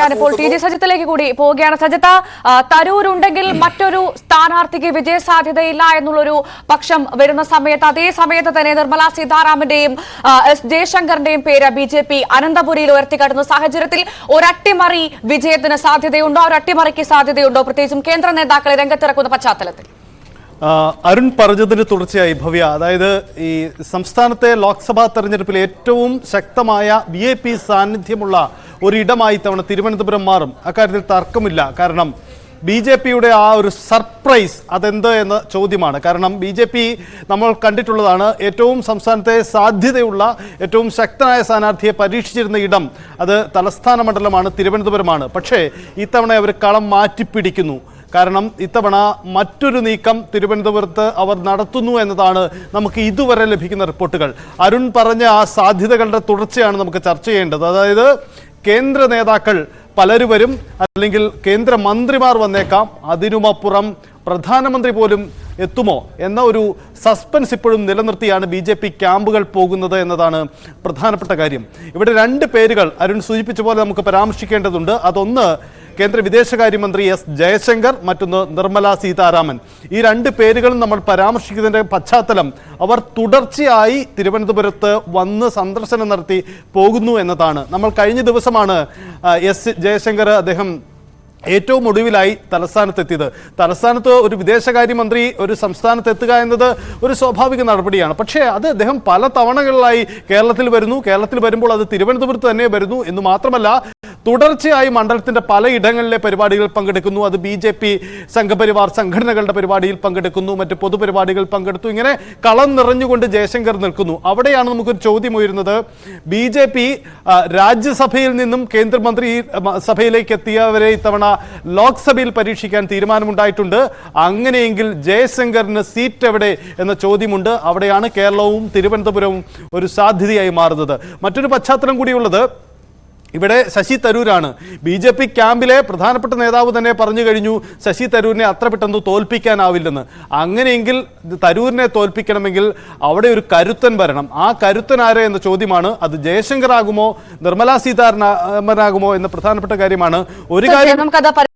ഞാനിപ്പോൾ T G സജിത്തിലേക്ക് കൂടി പോവുകയാണ്. സജിത്ത, തരൂരുണ്ടെങ്കിൽ മറ്റൊരു സ്ഥാനാർത്ഥിക്ക് വിജയസാധ്യതയില്ല എന്നുള്ളൊരു പക്ഷം വരുന്ന സമയത്ത്, അതേ സമയത്ത് തന്നെ നിർമ്മലാ സീതാരാമന്റെയും എസ് ജയശങ്കറിന്റെയും പേര് ബി.ജെ.പി. അനന്തപുരിയിൽ ഉയർത്തിക്കാട്ടുന്ന സാഹചര്യത്തിൽ ഒരട്ടിമറി വിജയത്തിന് സാധ്യതയുണ്ടോ? ഒരു അട്ടിമറിക്ക് സാധ്യതയുണ്ടോ, പ്രത്യേകിച്ചും കേന്ദ്ര നേതാക്കളെ രംഗത്തിറക്കുന്ന പശ്ചാത്തലത്തിൽ? അരുൺ പറഞ്ഞതിന് തുടർച്ചയായി ഭവ്യ, അതായത് ഈ സംസ്ഥാനത്തെ ലോക്സഭാ തെരഞ്ഞെടുപ്പിൽ ഏറ്റവും ശക്തമായ VIP സാന്നിധ്യമുള്ള ഒരിടമായി തവണ തിരുവനന്തപുരം മാറും. അക്കാര്യത്തിൽ തർക്കമില്ല. കാരണം BJPയുടെ ആ ഒരു സർപ്രൈസ് അതെന്ത് എന്ന ചോദ്യമാണ്. കാരണം BJP നമ്മൾ കണ്ടിട്ടുള്ളതാണ്, ഏറ്റവും സംസ്ഥാനത്തെ സാധ്യതയുള്ള ഏറ്റവും ശക്തനായ സ്ഥാനാർത്ഥിയെ പരീക്ഷിച്ചിരുന്ന ഇടം അത് തലസ്ഥാന മണ്ഡലമാണ്, തിരുവനന്തപുരമാണ്. പക്ഷേ ഇത്തവണ അവർ കളം മാറ്റിപ്പിടിക്കുന്നു. കാരണം ഇത്തവണ മറ്റൊരു നീക്കം തിരുവനന്തപുരത്ത് അവർ നടത്തുന്നു എന്നതാണ് നമുക്ക് ഇതുവരെ ലഭിക്കുന്ന റിപ്പോർട്ടുകൾ. അരുൺ പറഞ്ഞ ആ സാധ്യതകളുടെ തുടർച്ചയാണ് നമുക്ക് ചർച്ച ചെയ്യേണ്ടത്. അതായത് കേന്ദ്ര നേതാക്കൾ പലരും വരും, അല്ലെങ്കിൽ കേന്ദ്രമന്ത്രിമാർ വന്നേക്കാം, അതിനുമപ്പുറം പ്രധാനമന്ത്രി പോലും എത്തുമോ എന്ന ഒരു സസ്പെൻസ് ഇപ്പോഴും നിലനിർത്തിയാണ് BJP ക്യാമ്പുകൾ പോകുന്നത് എന്നതാണ് പ്രധാനപ്പെട്ട കാര്യം. ഇവിടെ രണ്ട് പേരുകൾ അരുൺ സൂചിപ്പിച്ച പോലെ നമുക്ക് പരാമർശിക്കേണ്ടതുണ്ട്. അതൊന്ന് കേന്ദ്ര വിദേശകാര്യമന്ത്രി എസ് ജയശങ്കർ, മറ്റൊന്ന് നിർമ്മലാ സീതാരാമൻ. ഈ രണ്ട് പേരുകളും നമ്മൾ പരാമർശിക്കുന്നതിൻ്റെ പശ്ചാത്തലം അവർ തുടർച്ചയായി തിരുവനന്തപുരത്ത് വന്ന് സന്ദർശനം നടത്തി പോകുന്നു എന്നതാണ്. നമ്മൾ കഴിഞ്ഞ ദിവസമാണ് എസ് ജയശങ്കർ അദ്ദേഹം ഏറ്റവും ഒടുവിലായി തലസ്ഥാനത്തെത്തിയത്. തലസ്ഥാനത്ത് ഒരു വിദേശകാര്യമന്ത്രി ഒരു സംസ്ഥാനത്ത് എത്തുക എന്നത് ഒരു സ്വാഭാവിക നടപടിയാണ്. പക്ഷേ അത് അദ്ദേഹം പല തവണകളിലായി കേരളത്തിൽ വരുന്നു. കേരളത്തിൽ വരുമ്പോൾ അത് തിരുവനന്തപുരത്ത് തന്നെ വരുന്നു എന്ന് മാത്രമല്ല, തുടർച്ചയായി മണ്ഡലത്തിന്റെ പലയിടങ്ങളിലെ പരിപാടികളിൽ പങ്കെടുക്കുന്നു. അത് BJP സംഘപരിവാർ സംഘടനകളുടെ പരിപാടിയിൽ പങ്കെടുക്കുന്നു, മറ്റ് പൊതുപരിപാടികൾ പങ്കെടുത്തു. ഇങ്ങനെ കളം നിറഞ്ഞുകൊണ്ട് ജയശങ്കർ നിൽക്കുന്നു. അവിടെയാണ് നമുക്കൊരു ചോദ്യം ഉയരുന്നത്. BJP രാജ്യസഭയിൽ നിന്നും കേന്ദ്രമന്ത്രി സഭയിലേക്ക് എത്തിയവരെ ഇത്തവണ ലോക്സഭയിൽ പരീക്ഷിക്കാൻ തീരുമാനമുണ്ടായിട്ടുണ്ട്. അങ്ങനെയെങ്കിൽ ജയശങ്കറിന് സീറ്റ് എവിടെ എന്ന ചോദ്യമുണ്ട്. അവിടെയാണ് കേരളവും തിരുവനന്തപുരവും ഒരു സാധ്യതയായി മാറുന്നത്. മറ്റൊരു പശ്ചാത്തലം കൂടിയുള്ളത്, ഇവിടെ ശശി തരൂരാണ്. BJP ക്യാമ്പിലെ പ്രധാനപ്പെട്ട നേതാവ് തന്നെ പറഞ്ഞു കഴിഞ്ഞു ശശി തരൂരിനെ അത്ര പെട്ടെന്ന് തോൽപ്പിക്കാനാവില്ലെന്ന്. അങ്ങനെയെങ്കിൽ തരൂരിനെ തോൽപ്പിക്കണമെങ്കിൽ അവിടെ ഒരു കരുത്തൻ വരണം. ആ കരുത്തൻ ആരെ എന്ന ചോദ്യമാണ്. അത് ജയശങ്കർ ആകുമോ നിർമ്മലാ സീതാരാമനാകുമോ എന്ന പ്രധാനപ്പെട്ട കാര്യമാണ്. ഒരു കാര്യം